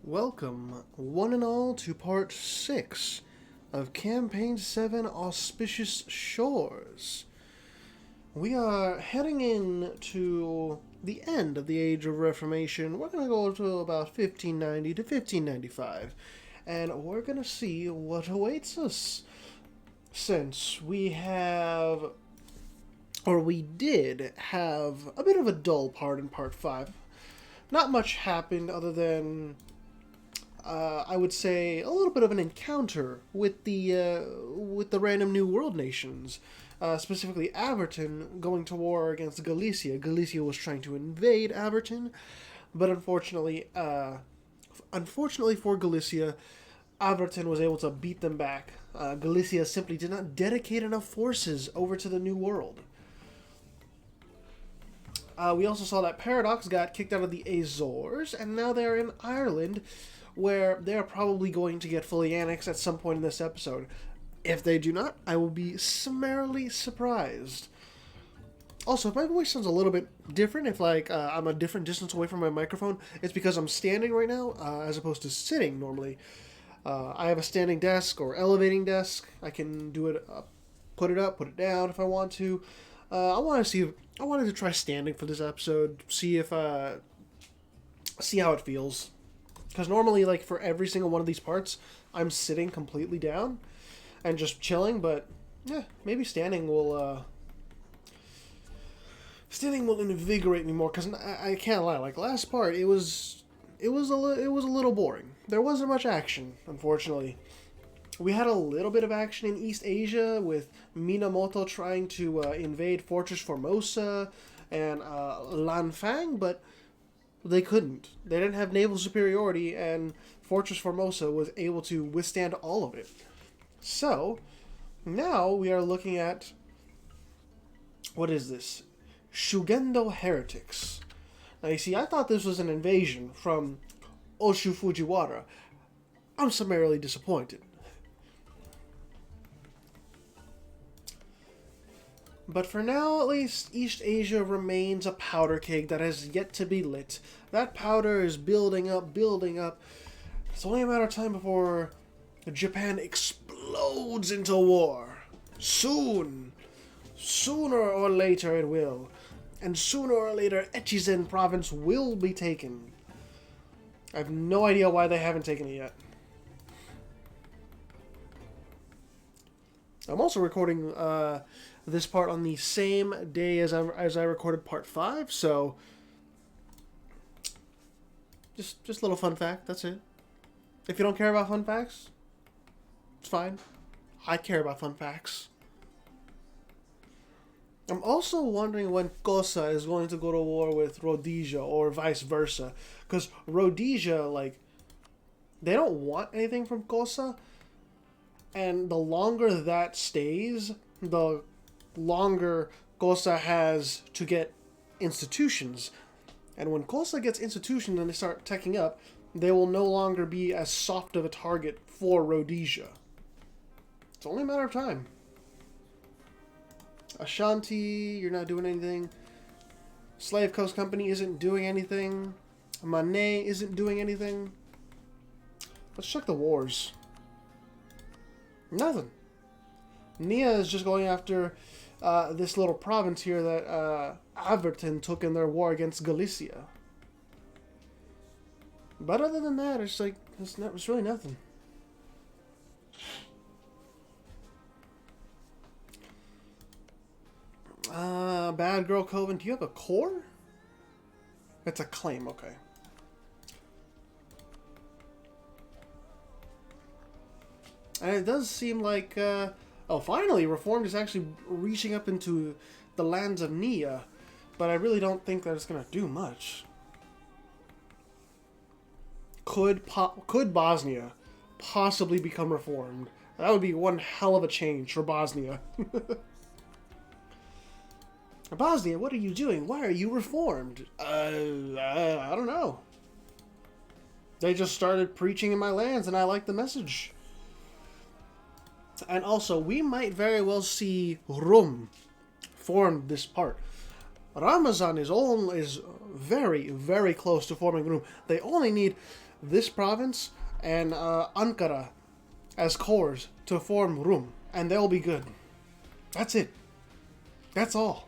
Welcome, one and all, to part 6 of Campaign 7 Auspicious Shores. We are heading in to the end of the Age of Reformation. We're going to go to about 1590 to 1595, and we're going to see what awaits us. Since we did have a bit of a dull part in part 5. Not much happened other than I would say a little bit of an encounter with the random New World nations, specifically Averton going to war against Galicia. Galicia was trying to invade Averton, but unfortunately for Galicia, Averton was able to beat them back. Galicia simply did not dedicate enough forces over to the New World. We also saw that Paradox got kicked out of the Azores, and now they're in Ireland, where they're probably going to get fully annexed at some point in this episode. If they do not, I will be summarily surprised. Also, if my voice sounds a little bit different, if I'm a different distance away from my microphone, it's because I'm standing right now, as opposed to sitting normally. I have a standing desk or elevating desk. I can do it up, put it down if I want to. I wanted to try standing for this episode, see how it feels. Because normally, for every single one of these parts, I'm sitting completely down and just chilling, but yeah, maybe standing will invigorate me more. Because I can't lie, last part, it was a little boring. There wasn't much action, unfortunately. We had a little bit of action in East Asia with Minamoto trying to invade Fortress Formosa and Lanfang, but they couldn't. They didn't have naval superiority, and Fortress Formosa was able to withstand all of it. So, now we are looking at... what is this? Shugendo Heretics. Now, you see, I thought this was an invasion from Oshu Fujiwara. I'm summarily disappointed. But for now, at least, East Asia remains a powder keg that has yet to be lit. That powder is building up. It's only a matter of time before Japan explodes into war. Soon. Sooner or later it will. And sooner or later, Echizen province will be taken. I have no idea why they haven't taken it yet. I'm also recording this part on the same day as I recorded part 5, so just a little fun fact, that's it. If you don't care about fun facts, it's fine. I care about fun facts. I'm also wondering when Kosa is going to go to war with Rhodesia, or vice versa. Because Rhodesia, they don't want anything from Kosa, and the longer that stays, the longer Kosa has to get institutions. And when Kosa gets institutions and they start teching up, they will no longer be as soft of a target for Rhodesia. It's only a matter of time. Ashanti, you're not doing anything. Slave Coast Company isn't doing anything. Manet isn't doing anything. Let's check the wars. Nothing. Nia is just going after this little province here that Averton took in their war against Galicia. But other than that, it's really nothing. Bad Girl Coven, do you have a core? It's a claim, okay. And it does seem like, finally, Reformed is actually reaching up into the lands of Nia, but I really don't think that it's going to do much. Could Bosnia possibly become Reformed? That would be one hell of a change for Bosnia. Bosnia, what are you doing? Why are you Reformed? I don't know. They just started preaching in my lands, and I like the message. And also, we might very well see Rum form this part. Ramazan is very, very close to forming Rum. They only need this province and Ankara as cores to form Rum, and they'll be good. That's it. That's all.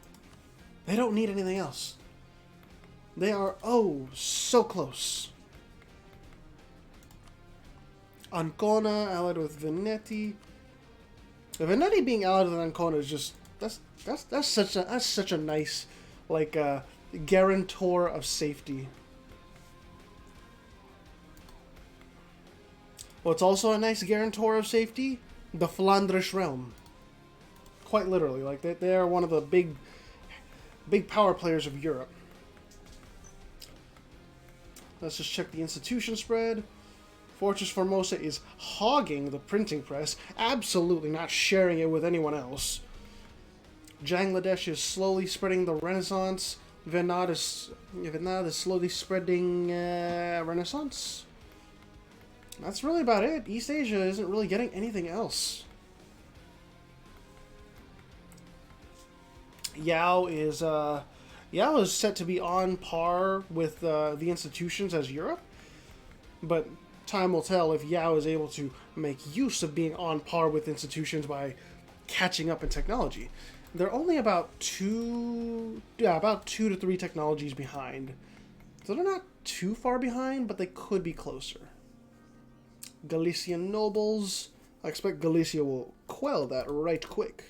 They don't need anything else. They are, oh, so close. Ancona allied with Veneti. The Veneti being allied with Ancona is just that's such a nice, like, guarantor of safety. What's also a nice guarantor of safety? The Flandrish realm. Quite literally, like they are one of the big power players of Europe. Let's just check the institution spread. Fortress Formosa is hogging the printing press, absolutely not sharing it with anyone else. Bangladesh is slowly spreading the Renaissance. Vietnam is slowly spreading Renaissance. That's really about it. East Asia isn't really getting anything else. Yao is set to be on par with the institutions as Europe, but time will tell if Yao is able to make use of being on par with institutions by catching up in technology. They're only about two to three technologies behind, so they're not too far behind, but they could be closer. Galician nobles, I expect Galicia will quell that right quick.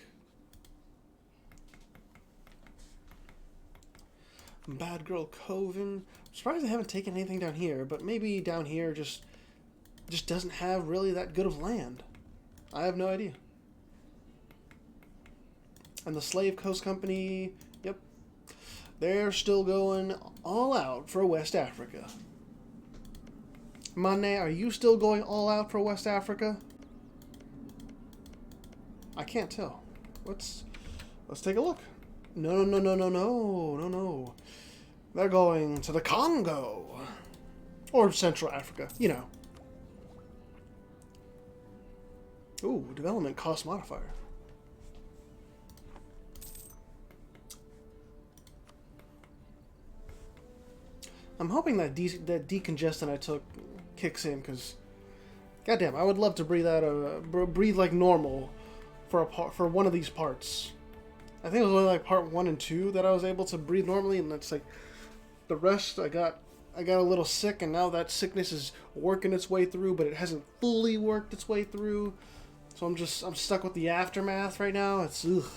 Bad Girl Coven. I'm surprised they haven't taken anything down here, but maybe down here just doesn't have really that good of land. I have no idea. And the Slave Coast Company, yep, they're still going all out for West Africa. Mane, are you still going all out for West Africa? I can't tell. Let's take a look. No. They're going to the Congo. Or Central Africa, you know. Ooh, development cost modifier. I'm hoping that decongestant I took kicks in, because goddamn, I would love to breathe like normal for one of these parts. I think it was only like part 1 and 2 that I was able to breathe normally, and that's like the rest I got a little sick, and now that sickness is working its way through, but it hasn't fully worked its way through. So I'm stuck with the aftermath right now. It's ugh.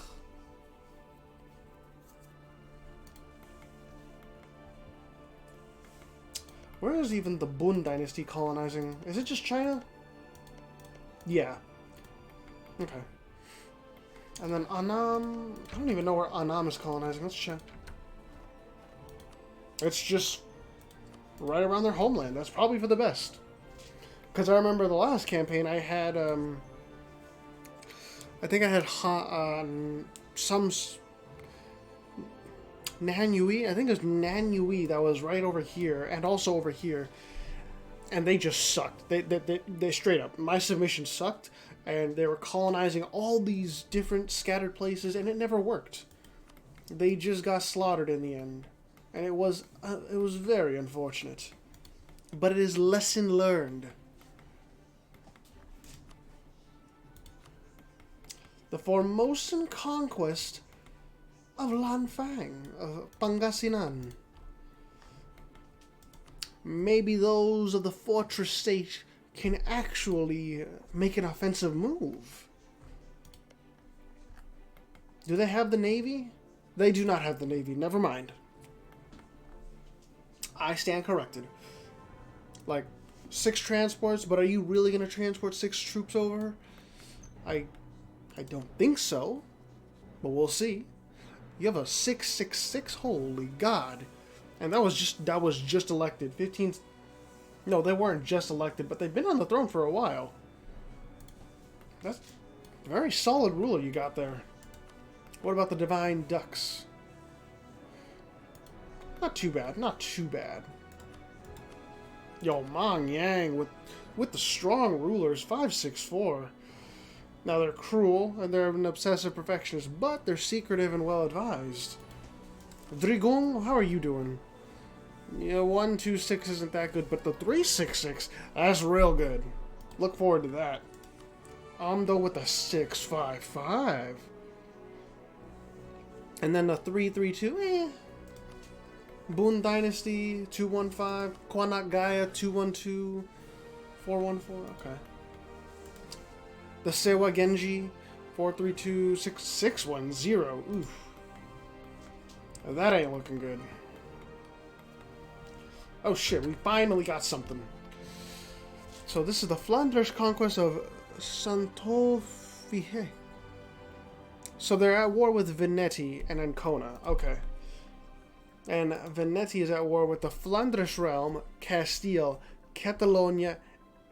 Where is even the Bun dynasty colonizing? Is it just China? Yeah. Okay. And then Annam... I don't even know where Annam is colonizing. Let's check. It's just right around their homeland. That's probably for the best. Because I remember the last campaign I had... I think I had some... Nanyue? I think it was Nanyue that was right over here, and also over here. And they just sucked. They straight up. My submission sucked, and they were colonizing all these different scattered places, and it never worked. They just got slaughtered in the end. And it was very unfortunate. But it is lesson learned. The Formosan conquest of Lanfang, of Pangasinan. Maybe those of the fortress state can actually make an offensive move. Do they have the navy? They do not have the navy. Never mind. I stand corrected. Like, 6 transports, but are you really going to transport 6 troops over? I don't think so, but we'll see. You have a 666. Holy God! And that was just elected. 15. No, they weren't just elected, but they've been on the throne for a while. That's a very solid ruler you got there. What about the Divine Ducks? Not too bad. Not too bad. Yo, Mang Yang with the strong rulers, 564. Now they're cruel and they're an obsessive perfectionist, but they're secretive and well advised. Drigong, how are you doing? Yeah, 126 isn't that good, but the 366, that's real good. Look forward to that. Amdo with the 655. And then the 332, Boon Dynasty, 215. Kwanak Gaia, 212. 414, okay. The Sewa Genji, 432, 6610. Oof. That ain't looking good. Oh shit, we finally got something. So this is the Flanders conquest of Santolfie. So they're at war with Veneti and Ancona. Okay. And Veneti is at war with the Flanders realm, Castile, Catalonia,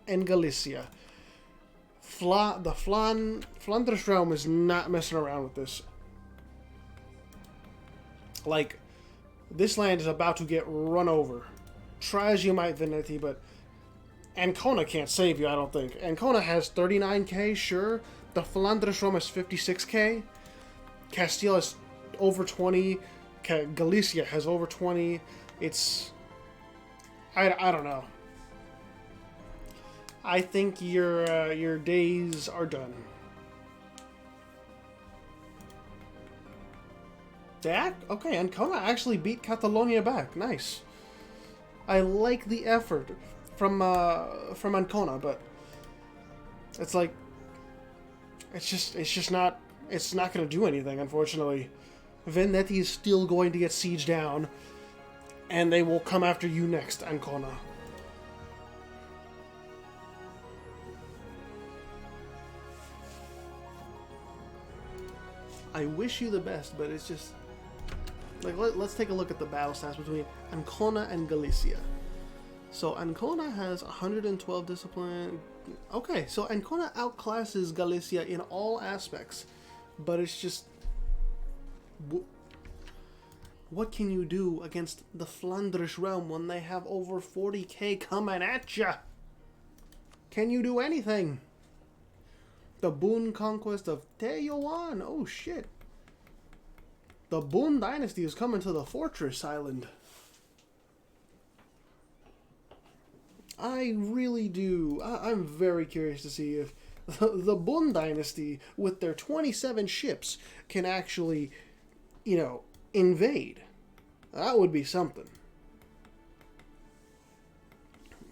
and Galicia. The Flanders realm is not messing around with this. Like, this land is about to get run over. Try as you might, Veneti, but Ancona can't save you, I don't think. Ancona has 39k, sure. The Flanders realm has 56k. Castile has over 20. Galicia has over 20. It's... I don't know. I think your days are done. That? Okay, Ancona actually beat Catalonia back. Nice. I like the effort from Ancona, but it's like it's not going to do anything, unfortunately. Veneti is still going to get sieged down, and they will come after you next, Ancona. I wish you the best, but it's just... Like, let's take a look at the battle stats between Ancona and Galicia. So, Ancona has 112 discipline. Okay, so Ancona outclasses Galicia in all aspects. But it's just... What can you do against the Flanders realm when they have over 40k coming at ya? Can you do anything? The Boon conquest of Teowan. Oh, shit. The Boon dynasty is coming to the Fortress Island. I really do. I'm very curious to see if the Boon dynasty, with their 27 ships, can actually, invade. That would be something.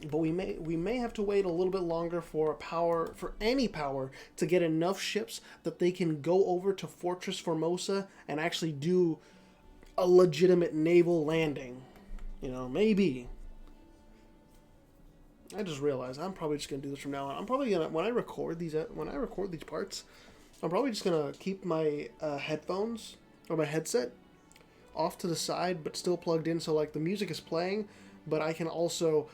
But we may have to wait a little bit longer for any power to get enough ships that they can go over to Fortress Formosa and actually do a legitimate naval landing. Maybe. I just realized I'm probably just gonna do this from now on. I'm probably gonna when I record these parts, I'm probably just gonna keep my headphones or my headset off to the side, but still plugged in, so like the music is playing, but I can also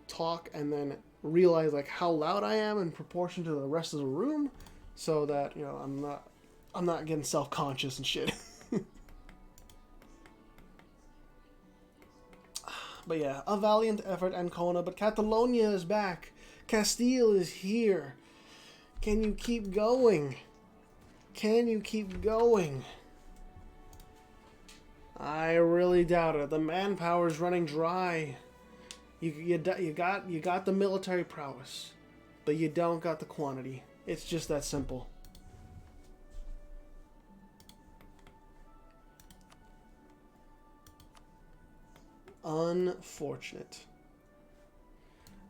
talk and then realize like how loud I am in proportion to the rest of the room, so that I'm not getting self-conscious and shit. But yeah, a valiant effort, Ancona, but Catalonia is back. Castile is here. Can you keep going? Can you keep going? I really doubt it. The manpower is running dry. You got the military prowess, but you don't got the quantity. It's just that simple. Unfortunate.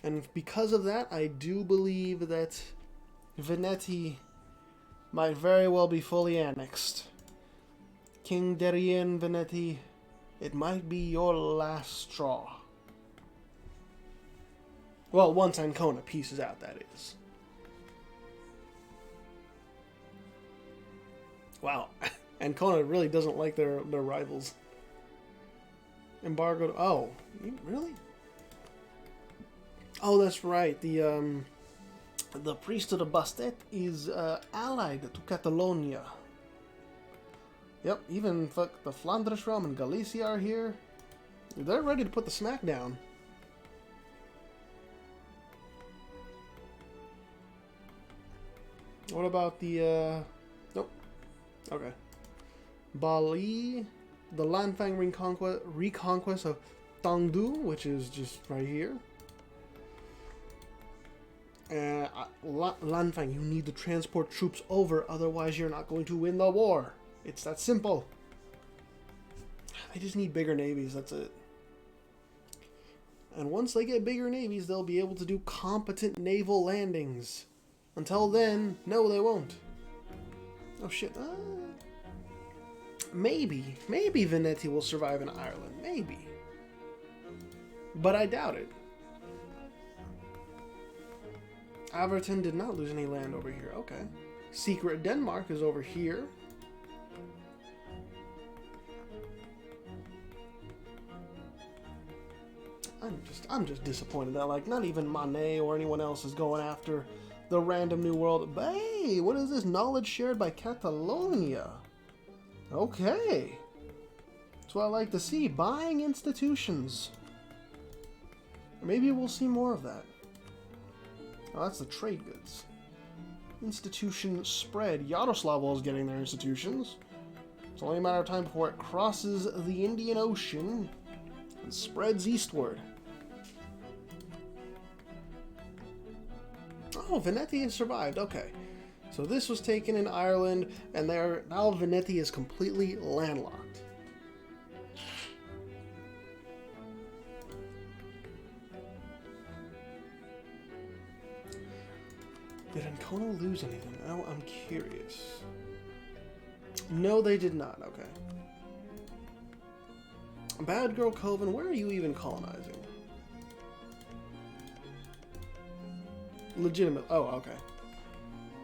And because of that, I do believe that Veneti might very well be fully annexed. King Darien Veneti, it might be your last straw. Well, once Ancona pieces out, that is. Wow, Ancona really doesn't like their rivals. Embargoed. Oh, really? Oh, that's right. The priesthood of Bastet is allied to Catalonia. Yep, even the Flanders realm and Galicia are here. They're ready to put the smack down. What about the, nope. Okay. Bali, the Lanfang reconquest of Tangdu, which is just right here. Lanfang, you need to transport troops over, otherwise you're not going to win the war. It's that simple. They just need bigger navies, that's it. And once they get bigger navies, they'll be able to do competent naval landings. Until then, no, they won't. Oh shit. Maybe Veneti will survive in Ireland. Maybe. But I doubt it. Averton did not lose any land over here. Okay. Secret Denmark is over here. I'm just disappointed that like not even Manet or anyone else is going after the random new world. But hey, what is this? Knowledge shared by Catalonia. Okay. That's what I like to see. Buying institutions. Maybe we'll see more of that. Oh, that's the trade goods. Institution spread. Yaroslavl is getting their institutions. It's only a matter of time before it crosses the Indian Ocean and spreads eastward. Oh, Veneti has survived. Okay. So this was taken in Ireland, and now Veneti is completely landlocked. Did Ancona lose anything? Oh, I'm curious. No, they did not. Okay. Bad Girl Coven, where are you even colonizing? Legitimate. Oh, okay.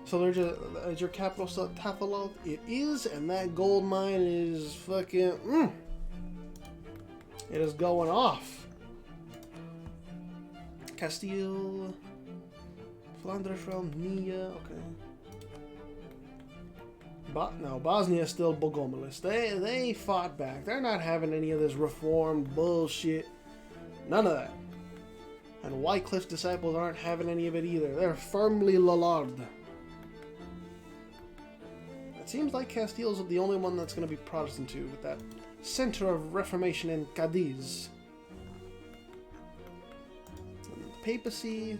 So they're just, is your capital still Tafaloth? It is, and that gold mine is fucking, it is going off. Castile, Flanders realm, Nia, okay. No, Bosnia is still Bogomilis. They fought back. They're not having any of this reformed bullshit. None of that. And Wycliffe's disciples aren't having any of it either. They're firmly Lollard. It seems like Castile's the only one that's going to be Protestant too, with that center of Reformation in Cadiz. And the papacy,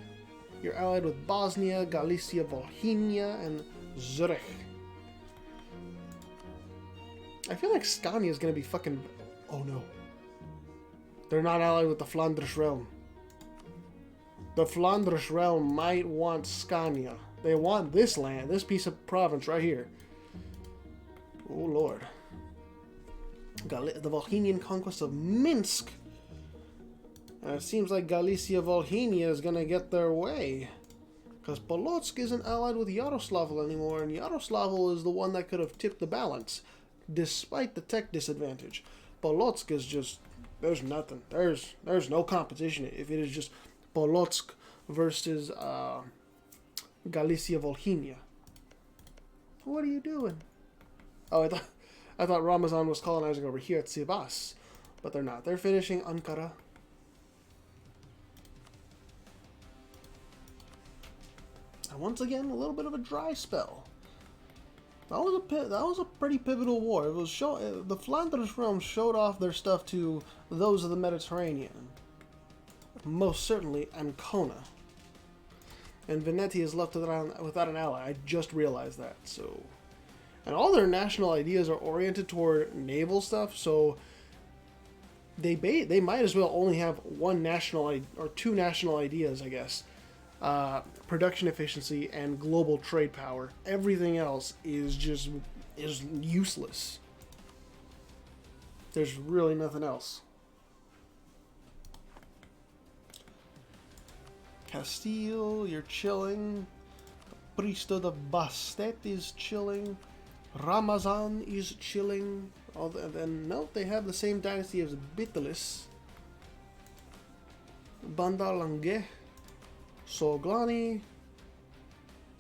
you're allied with Bosnia, Galicia, Volhynia, and Zurich. I feel like Scania is going to be fucking... Oh no. They're not allied with the Flanders realm. The Flanders realm might want Scania. They want this land, this piece of province right here. Oh lord. The Volhynian conquest of Minsk. And it seems like Galicia Volhynia is going to get their way. Because Polotsk isn't allied with Yaroslavl anymore, and Yaroslavl is the one that could have tipped the balance, despite the tech disadvantage. Polotsk is just... There's nothing. There's no competition if it is just Polotsk versus Galicia Volhynia. What are you doing? Oh, I thought Ramazan was colonizing over here at Sivas, but they're not. They're finishing Ankara. And once again, a little bit of a dry spell. That was a pretty pivotal war. It was the Flanders realm showed off their stuff to those of the Mediterranean. Most certainly Ancona. And Veneti is left without an ally. I just realized that. So, and all their national ideas are oriented toward naval stuff. So they might as well only have one national or two national ideas, I guess. Production efficiency and global trade power. Everything else is useless. There's really nothing else. Castile, you're chilling. Priesthood of Bastet is chilling. Ramazan is chilling. Then nope, they have the same dynasty as Bitalis. Bandar Lange. Soglani.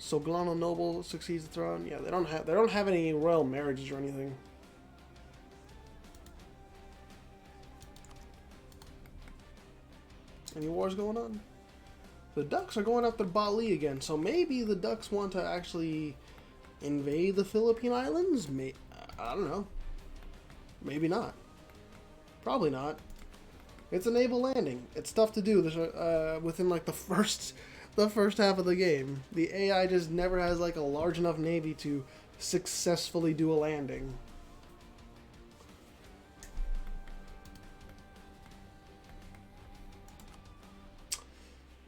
Soglano noble succeeds the throne. Yeah, they don't have any royal marriages or anything. Any wars going on? The Ducks are going after Bali again, so maybe the Ducks want to actually invade the Philippine Islands? I don't know. Maybe not. Probably not. It's a naval landing. It's tough to do. Within like the first half of the game. The AI just never has like a large enough navy to successfully do a landing.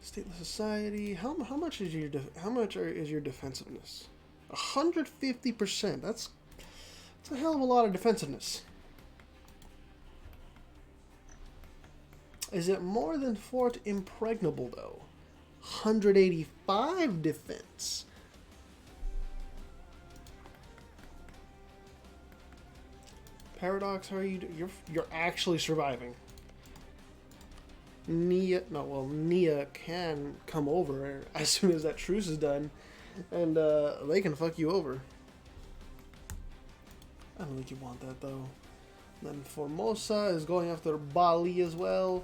Stateless society. How much is your defensiveness? 150%. That's a hell of a lot of defensiveness. Is it more than Fort Impregnable though? 185 defense. Paradox, how are you? You're actually surviving. Nia can come over as soon as that truce is done, and they can fuck you over. I don't think you want that though. Then Formosa is going after Bali as well.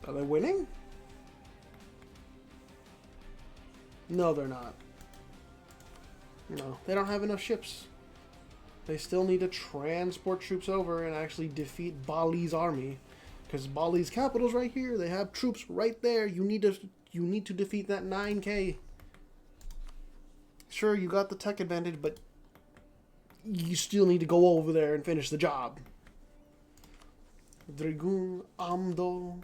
Are they winning? No, they're not. No, they don't have enough ships. They still need to transport troops over and actually defeat Bali's army. Because Bali's capital's right here. They have troops right there. You need to defeat that 9K. Sure, you got the tech advantage, but you still need to go over there and finish the job. Dragoon, Amdo,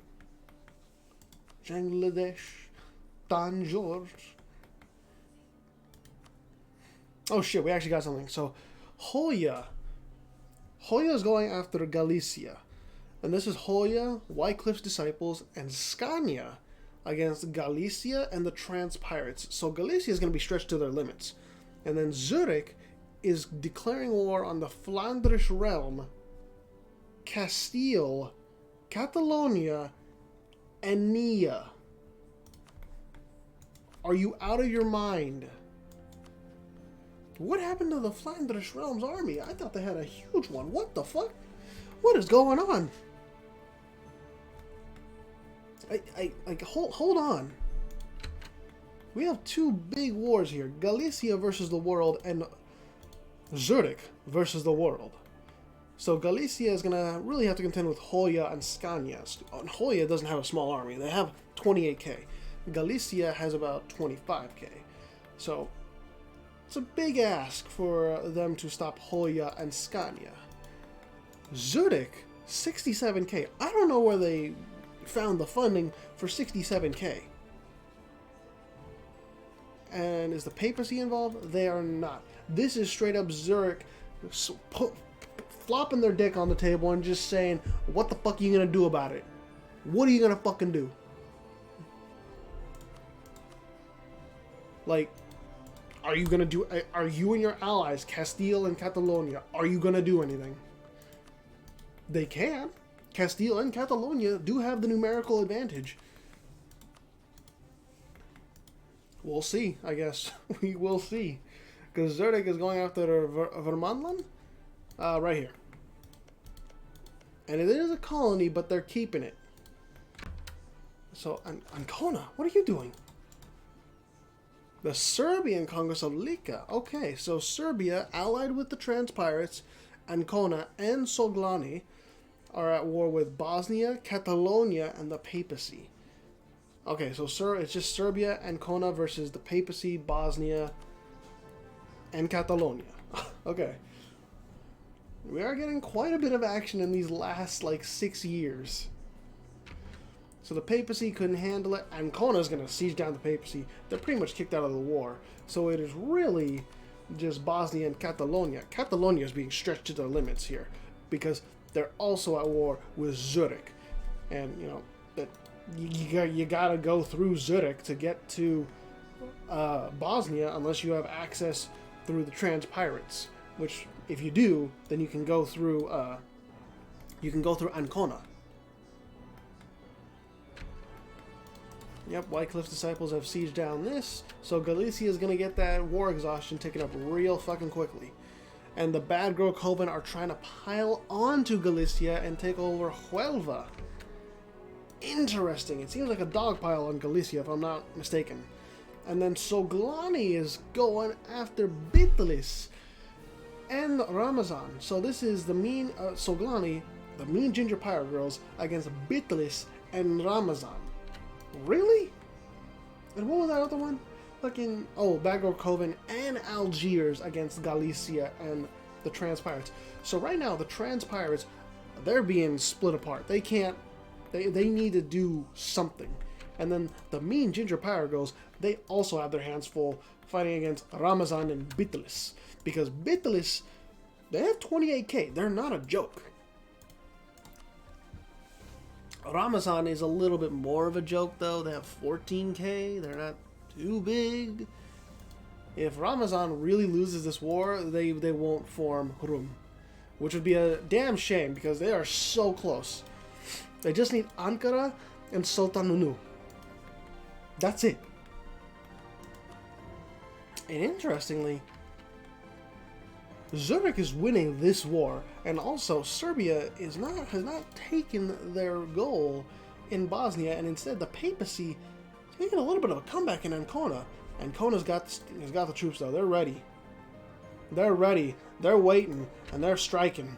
Bangladesh, Tanjore. Oh shit, we actually got something. So, Hoya is going after Galicia. And this is Hoya, Wycliffe's disciples, and Scania against Galicia and the Trans Pirates. So Galicia is going to be stretched to their limits. And then Zurich is declaring war on the Flandrish realm, Castile, Catalonia, and Nia. Are you out of your mind? What happened to the Flandrish realm's army? I thought they had a huge one. What the fuck? What is going on? Hold on. We have two big wars here. Galicia versus the world and Zurich versus the world. So Galicia is going to really have to contend with Hoya and Scania. Hoya doesn't have a small army. They have 28k. Galicia has about 25k. So it's a big ask for them to stop Hoya and Scania. Zurich, 67k. I don't know where they found the funding for 67k. And is the papacy involved? They are not. This is straight up Zurich flopping their dick on the table and just saying, what the fuck are you gonna do about it? What are you gonna fucking do? Like, are you and your allies, Castile and Catalonia, are you gonna do anything? They can. Castile and Catalonia do have the numerical advantage. We'll see, I guess. We will see. Because Zurich is going after Vermlandland? Right here. And it is a colony, but they're keeping it. So, Ancona, what are you doing? The Serbian Congress of Lika. Okay, so Serbia, allied with the Trans Pirates, Ancona, and Soglani, are at war with Bosnia, Catalonia, and the papacy. Okay, so it's just Serbia, Ancona versus the papacy, Bosnia, and Catalonia. Okay. We are getting quite a bit of action in these last, 6 years. So the papacy couldn't handle it. Ancona's going to siege down the papacy. They're pretty much kicked out of the war. So it is really just Bosnia and Catalonia. Catalonia is being stretched to their limits here because they're also at war with Zurich. And, you gotta go through Zurich to get to Bosnia unless you have access through the Trans Pirates. Which, if you do, then you can go through Ancona. Yep, Wycliffe's disciples have sieged down this, so Galicia is gonna get that war exhaustion taken up real fucking quickly. And the Bad Girl Coven are trying to pile onto Galicia and take over Huelva. Interesting. It seems like a dog pile on Galicia, if I'm not mistaken. And then Soglani is going after Bitlis and Ramazan. So this is the mean Soglani the Mean Ginger Pirate Girls against Bitlis and Ramazan. Really? And what was that other one? Fucking, oh, Bagor Coven and Algiers against Galicia and the Trans Pirates. So right now, the Trans Pirates, they're being split apart. They can't, they need to do something. And then the Mean Ginger Pirate Girls, they also have their hands full fighting against Ramazan and Bitlis. Because Bitlis, they have 28k. They're not a joke. Ramazan is a little bit more of a joke, though. They have 14k. They're not too big. If Ramazan really loses this war, they won't form Rum, which would be a damn shame because they are so close. They just need Ankara and Sultanunu. That's it. And interestingly, Zurich is winning this war, and also Serbia has not taken their goal in Bosnia, and instead the papacy is making a little bit of a comeback in Ancona. Ancona's got the troops though. They're ready. They're ready. They're waiting, and they're striking.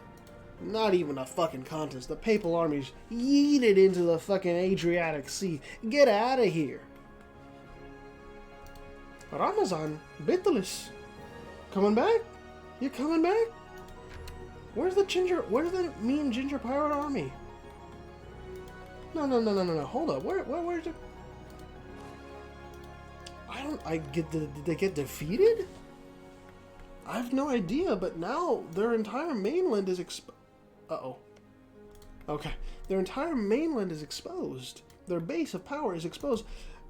Not even a fucking contest. The papal armies yeeted into the fucking Adriatic Sea. Get out of here. Ramazan, Bitlis, coming back? You coming back? Where's the Mean Ginger Pirate Army? No. Hold up. Where's it? Did they get defeated? I have no idea, but now their entire mainland is uh-oh. Okay. Their entire mainland is exposed. Their base of power is exposed.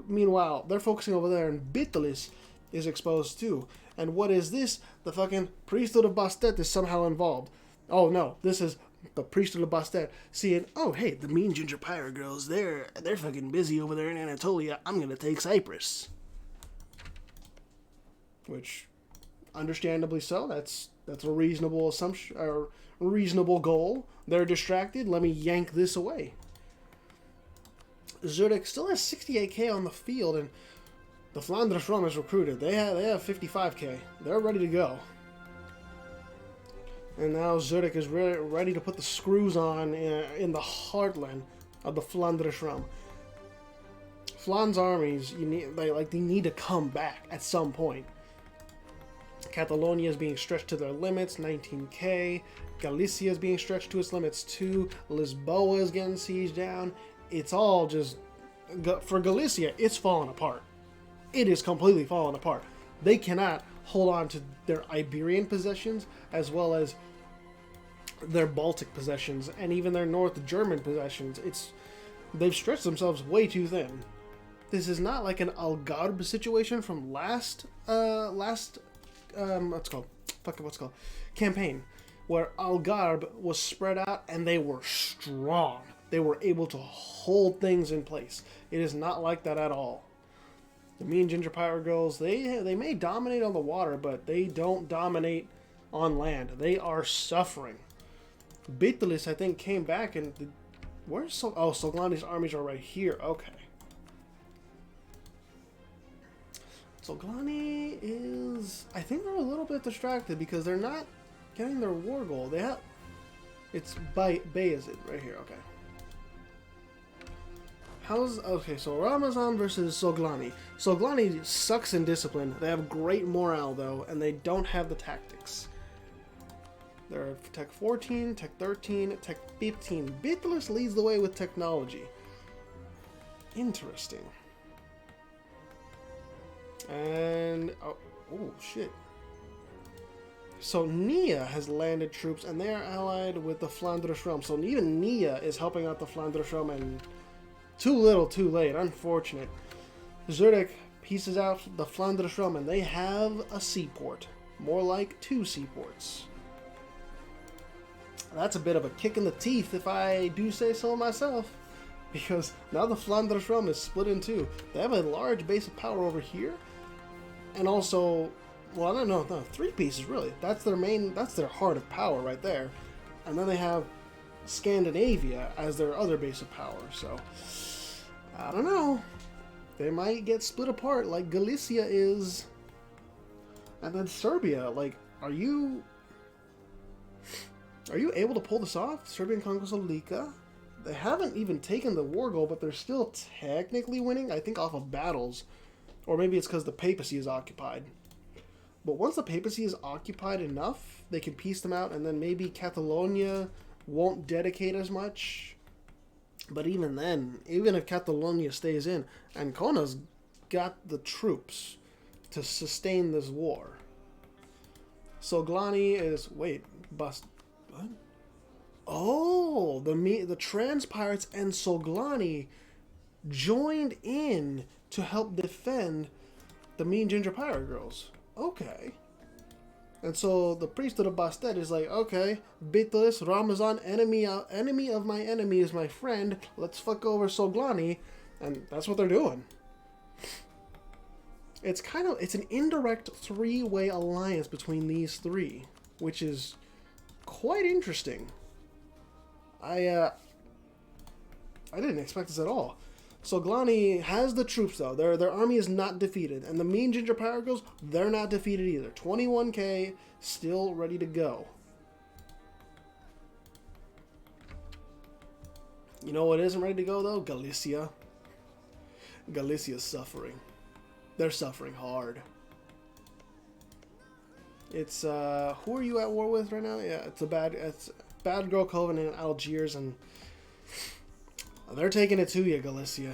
Meanwhile, they're focusing over there, and Bitlis is exposed too. And what is this? The fucking priesthood of Bastet is somehow involved. Oh no, this is the priesthood of Bastet seeing, oh hey, the Mean Ginger Pirate Girls, they're fucking busy over there in Anatolia. I'm gonna take Cyprus. Which, understandably so, that's a reasonable assumption, or reasonable goal. They're distracted, let me yank this away. Zurich still has 68k on the field, and the Flanders Rum is recruited. They have 55k. They're ready to go. And now Zurich is ready to put the screws on in the heartland of the Flanders Rum. Fland's armies, they need to come back at some point. Catalonia is being stretched to their limits, 19k. Galicia is being stretched to its limits too. Lisboa is getting sieged down. It's all just, for Galicia, it's falling apart. It is completely falling apart. They cannot hold on to their Iberian possessions as well as their Baltic possessions and even their North German possessions. They've stretched themselves way too thin. This is not like an Algarve situation from last campaign, where Algarve was spread out and they were strong. They were able to hold things in place. It is not like that at all. The Mean Ginger Pirate Girls, they may dominate on the water, but they don't dominate on land. They are suffering. Bitlis, I think, came back and... Where's Soglani's armies are right here. Okay. Soglani is... I think they're a little bit distracted because they're not getting their war goal. They have... It's Bayezid right here. Okay. Okay, so Ramazan versus Soglani. Soglani sucks in discipline. They have great morale, though, and they don't have the tactics. They're Tech 14, Tech 13, Tech 15. Bitlis leads the way with technology. Interesting. And... oh shit. So Nia has landed troops, and they are allied with the Flanders Rum. So even Nia is helping out the Flanders Rum, and... Too little, too late. Unfortunate. Zurich pieces out the Flanders Rum, and they have a seaport. More like 2 seaports. That's a bit of a kick in the teeth, if I do say so myself. Because now the Flanders Rum is split in 2. They have a large base of power over here. And also... Well, no, 3 pieces, really. That's their heart of power right there. And then they have Scandinavia as their other base of power, so I don't know. They might get split apart like Galicia is. And then Serbia, like, are you... Are you able to pull this off? Serbian conquest of Lika. They haven't even taken the war goal, but they're still technically winning, I think, off of battles. Or maybe it's because the papacy is occupied. But once the papacy is occupied enough, they can piece them out, and then maybe Catalonia won't dedicate as much. But even then, even if Catalonia stays in, Ancona's got the troops to sustain this war. Soglani is... Wait, what? Oh, the trans pirates and Soglani joined in to help defend the mean ginger pirate girls. Okay. And so the priesthood of Bastet is like, okay, Bitlis, Ramazan, enemy of my enemy is my friend. Let's fuck over Soglani. And that's what they're doing. It's an indirect three-way alliance between these three, which is quite interesting. I didn't expect this at all. Soglani has the troops, though. Their army is not defeated. And the mean ginger pirate girls, they're not defeated either. 21k, still ready to go. You know what isn't ready to go, though? Galicia. Galicia's suffering. They're suffering hard. It's, who are you at war with right now? Yeah, it's Bad Girl Covenant in Algiers, and they're taking it to you, Galicia.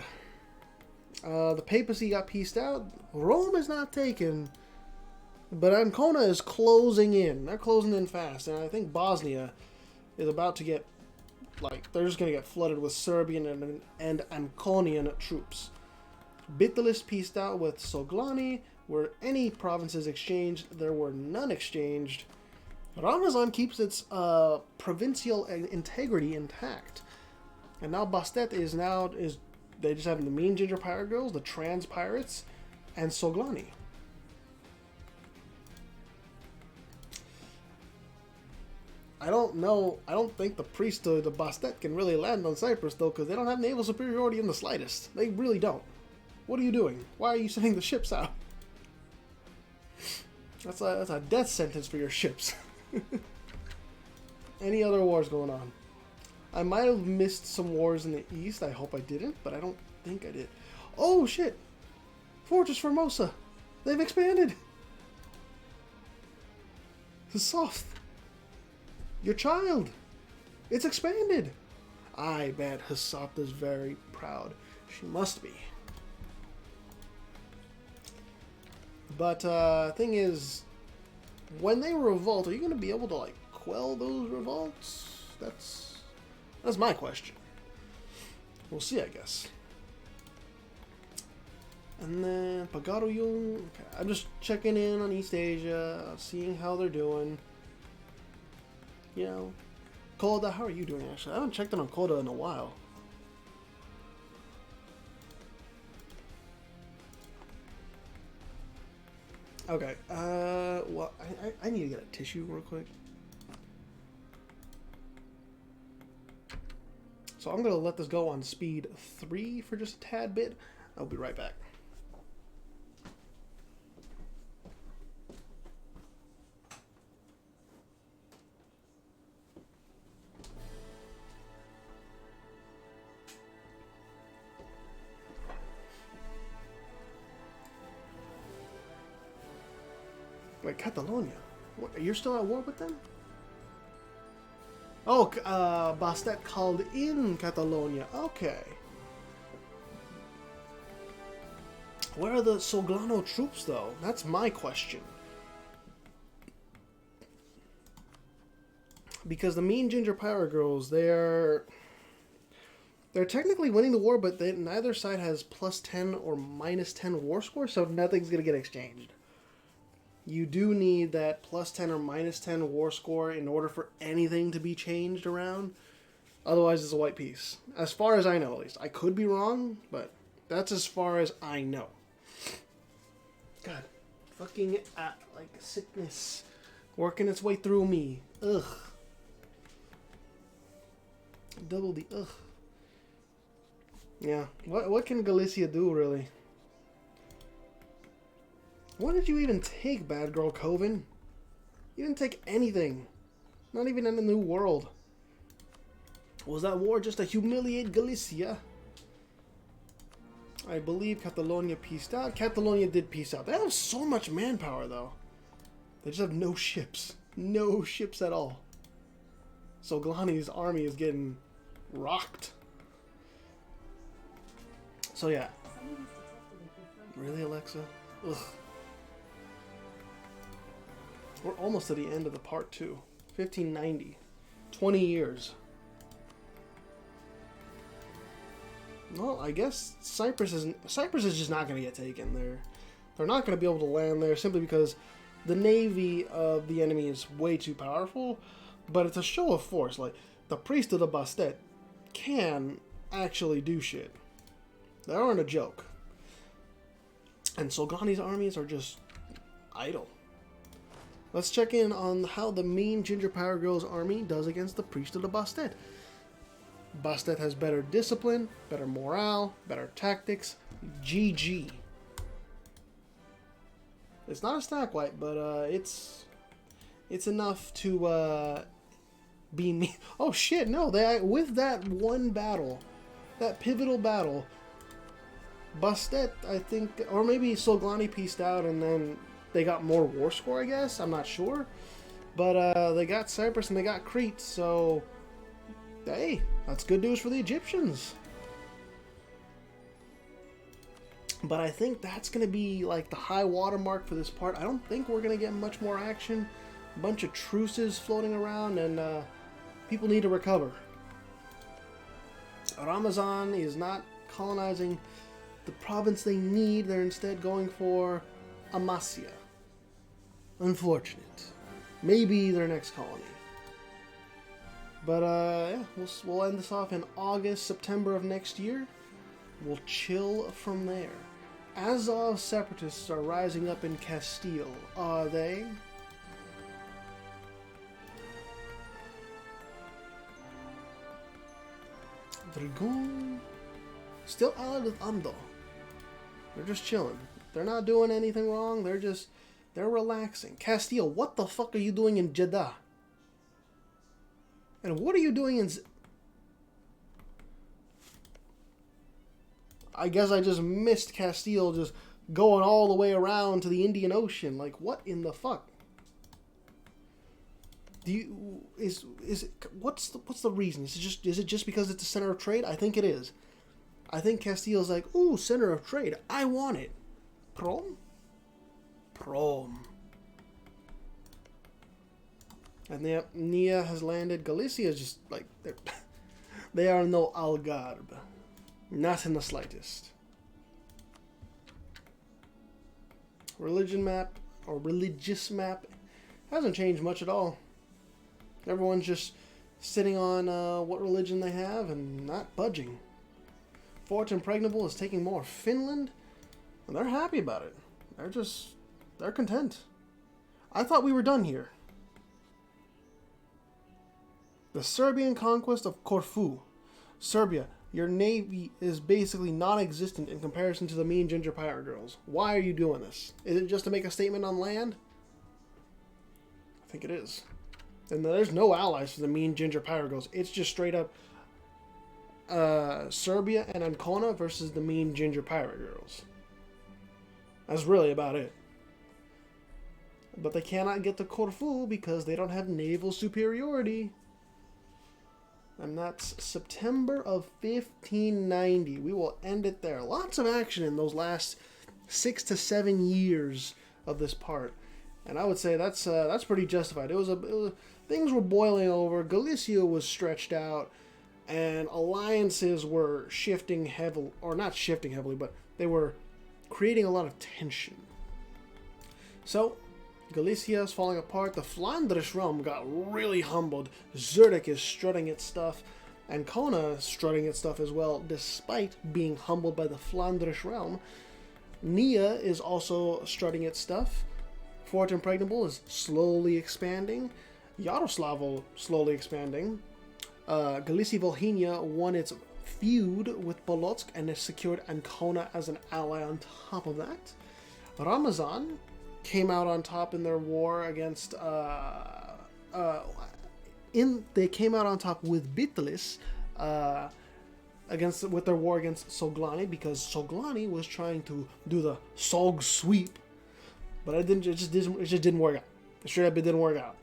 The papacy got pieced out. Rome is not taken, but Ancona is closing in. They're closing in fast, and I think Bosnia is about to get, like, they're just going to get flooded with Serbian and Anconian troops. Bitalis pieced out with Soglani. Were any provinces exchanged? There were none exchanged. Ramazan keeps its provincial integrity intact. And now Bastet is they just have the mean ginger pirate girls, the trans pirates, and Soglani. I don't think the priesthood of Bastet can really land on Cyprus, though, because they don't have naval superiority in the slightest. They really don't. What are you doing? Why are you sending the ships out? That's a death sentence for your ships. Any other wars going on? I might have missed some wars in the east. I hope I didn't, but I don't think I did. Oh, shit! Fortress Formosa! They've expanded! Soft. Your child! It's expanded! I bet Hasapta's very proud. She must be. But, thing is, when they revolt, are you going to be able to, like, quell those revolts? That's my question. We'll see, I guess. And then, Pagaroyun. Okay, I'm just checking in on East Asia, seeing how they're doing. You know, Koda, how are you doing, actually? I haven't checked in on Koda in a while. Okay, well, I need to get a tissue real quick. So I'm going to let this go on speed 3 for just a tad bit. I'll be right back. Wait, Catalonia? What, you're still at war with them? Oh, Bastet called in Catalonia. Okay. Where are the Soglano troops, though? That's my question. Because the mean ginger pirate girls, they're technically winning the war, but neither side has +10 or -10 war score, so nothing's going to get exchanged. You do need that +10 or -10 war score in order for anything to be changed around. Otherwise, it's a white piece. As far as I know, at least. I could be wrong, but that's as far as I know. God, fucking, like, sickness working its way through me. Ugh. Double the ugh. Yeah, what can Galicia do, really? What did you even take, Bad Girl Coven? You didn't take anything. Not even in the New World. Was that war just to humiliate Galicia? I believe Catalonia pieced out. Catalonia did piece out. They have so much manpower, though. They just have no ships. No ships at all. So Glani's army is getting rocked. So yeah. Really, Alexa? Ugh. We're almost to the end of the part 2. 1590. 20 years. Well, I guess Cyprus is just not going to get taken. They're not going to be able to land there simply because the navy of the enemy is way too powerful. But it's a show of force. Like, the priest of the Bastet can actually do shit. They aren't a joke. And Solgani's armies are just idle. Let's check in on how the mean Ginger Power Girl's army does against the priest of the Bastet. Bastet has better discipline, better morale, better tactics. GG. It's not a stack wipe, but it's enough to be me. Oh shit! No, with that one battle, that pivotal battle, Bastet, I think, or maybe Solglani pieced out and then they got more war score. I guess I'm not sure, but they got Cyprus and they got Crete, so hey, that's good news for the Egyptians. But I think that's going to be like the high watermark for this part. I don't think we're going to get much more action. A bunch of truces floating around, and people need to recover. Ramazan is not colonizing the province they need. They're instead going for Amasya. Unfortunate. Maybe their next colony. But yeah, we'll end this off in August, September of next year. We'll chill from there. Azov separatists are rising up in Castile. Are they? Dragon. Still allied with Ando. They're just chilling. They're not doing anything wrong. They're relaxing. Castile, what the fuck are you doing in Jeddah? And what are you doing in... I guess I just missed Castile just going all the way around to the Indian Ocean. Like, what in the fuck? What's the reason? Is it just because it's the center of trade? I think it is. I think Castile's like, ooh, center of trade. I want it. Prom? Prom. And Nia has landed. Galicia is just like, they are no Algarve. Not in the slightest. Religion map, or religious map, hasn't changed much at all. Everyone's just sitting on what religion they have and not budging. Fort Impregnable is taking more. Finland, and they're happy about it. They're content. I thought we were done here. The Serbian conquest of Corfu. Serbia, your navy is basically non-existent in comparison to the mean ginger pirate girls. Why are you doing this? Is it just to make a statement on land? I think it is. And there's no allies for the mean ginger pirate girls. It's just straight up Serbia and Ancona versus the mean ginger pirate girls. That's really about it. But they cannot get to Corfu because they don't have naval superiority. And that's September of 1590. We will end it there. Lots of action in those last 6 to 7 years of this part, and I would say that's pretty justified. Things were boiling over. Galicia was stretched out, and alliances were shifting heavily, or not shifting heavily, but they were creating a lot of tension. So Galicia is falling apart. The Flanders realm got really humbled. Zurich is strutting its stuff. Ancona is strutting its stuff as well, despite being humbled by the Flanders realm. Nia is also strutting its stuff. Fort Impregnable is slowly expanding. Yaroslavo slowly expanding. Galicia Volhynia won its feud with Polotsk and has secured Ancona as an ally on top of that. Ramazan came out on top in their war against they came out on top with Bitlis with their war against Soglani, because Soglani was trying to do the Sog sweep, but it just didn't work out. Straight up, it didn't work out.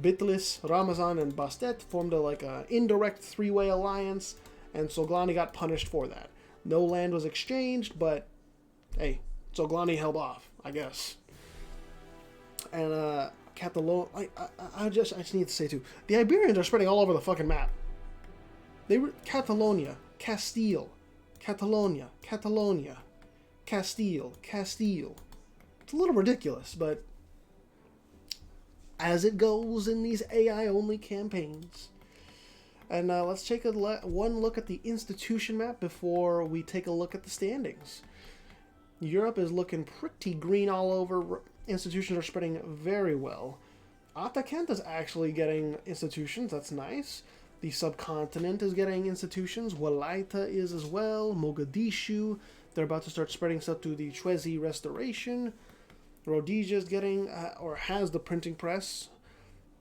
Bitlis, Ramazan, and Bastet formed a indirect three-way alliance, and Soglani got punished for that. No land was exchanged, but hey, Soglani held off, I guess. And Catalonia, I just need to say too, the Iberians are spreading all over the fucking map. They were Catalonia, Castile, Catalonia, Catalonia, Castile, Castile. It's a little ridiculous, but as it goes in these AI-only campaigns. And let's take one look at the institution map before we take a look at the standings. Europe is looking pretty green all over. Institutions are spreading very well. Atakant is actually getting institutions. That's nice. The subcontinent is getting institutions. Walaita is as well. Mogadishu. They're about to start spreading stuff to the Chwezi Restoration. Rhodesia is getting, or has the printing press.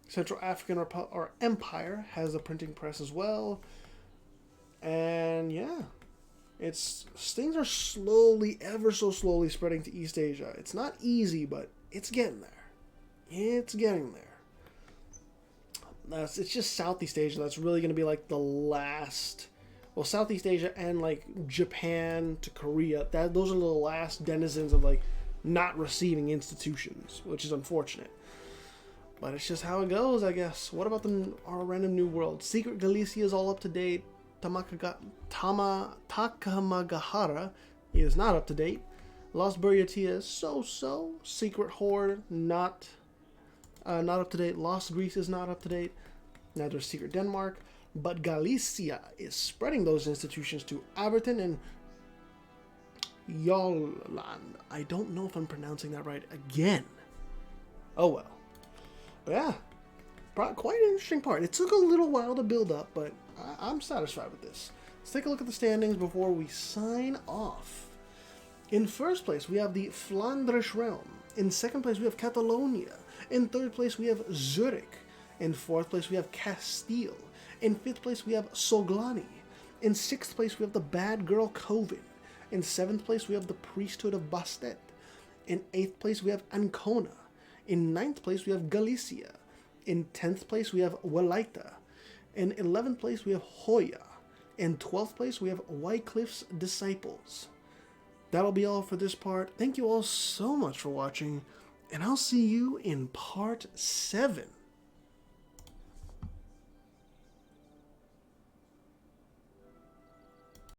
Central African Empire has the printing press as well. And yeah, things are slowly, ever so slowly spreading to East Asia. It's not easy, but it's getting there. It's getting there. It's just Southeast Asia that's really going to be like the last. Well, Southeast Asia and like Japan to Korea. Those are the last denizens of like not receiving institutions, which is unfortunate. But it's just how it goes, I guess. What about our random new world? Secret Galicia is all up to date. Takamagahara is not up to date. Lost Buryatia is so-so. Secret Horde, not up to date. Lost Greece is not up to date. Neither is Secret Denmark. But Galicia is spreading those institutions to Aberton and Jolland. I don't know if I'm pronouncing that right again. Oh well. But yeah, quite an interesting part. It took a little while to build up, but I'm satisfied with this. Let's take a look at the standings before we sign off. In first place, we have the Flandrish realm. In second place, we have Catalonia. In third place, we have Zurich. In fourth place, we have Castile. In fifth place, we have Soglani. In sixth place, we have the bad girl Coven. In seventh place, we have the priesthood of Bastet. In eighth place, we have Ancona. In ninth place, we have Galicia. In 10th place, we have Walaita. In 11th place, we have Hoya. In 12th place, we have Wycliffe's Disciples. That'll be all for this part. Thank you all so much for watching, and I'll see you in part 7.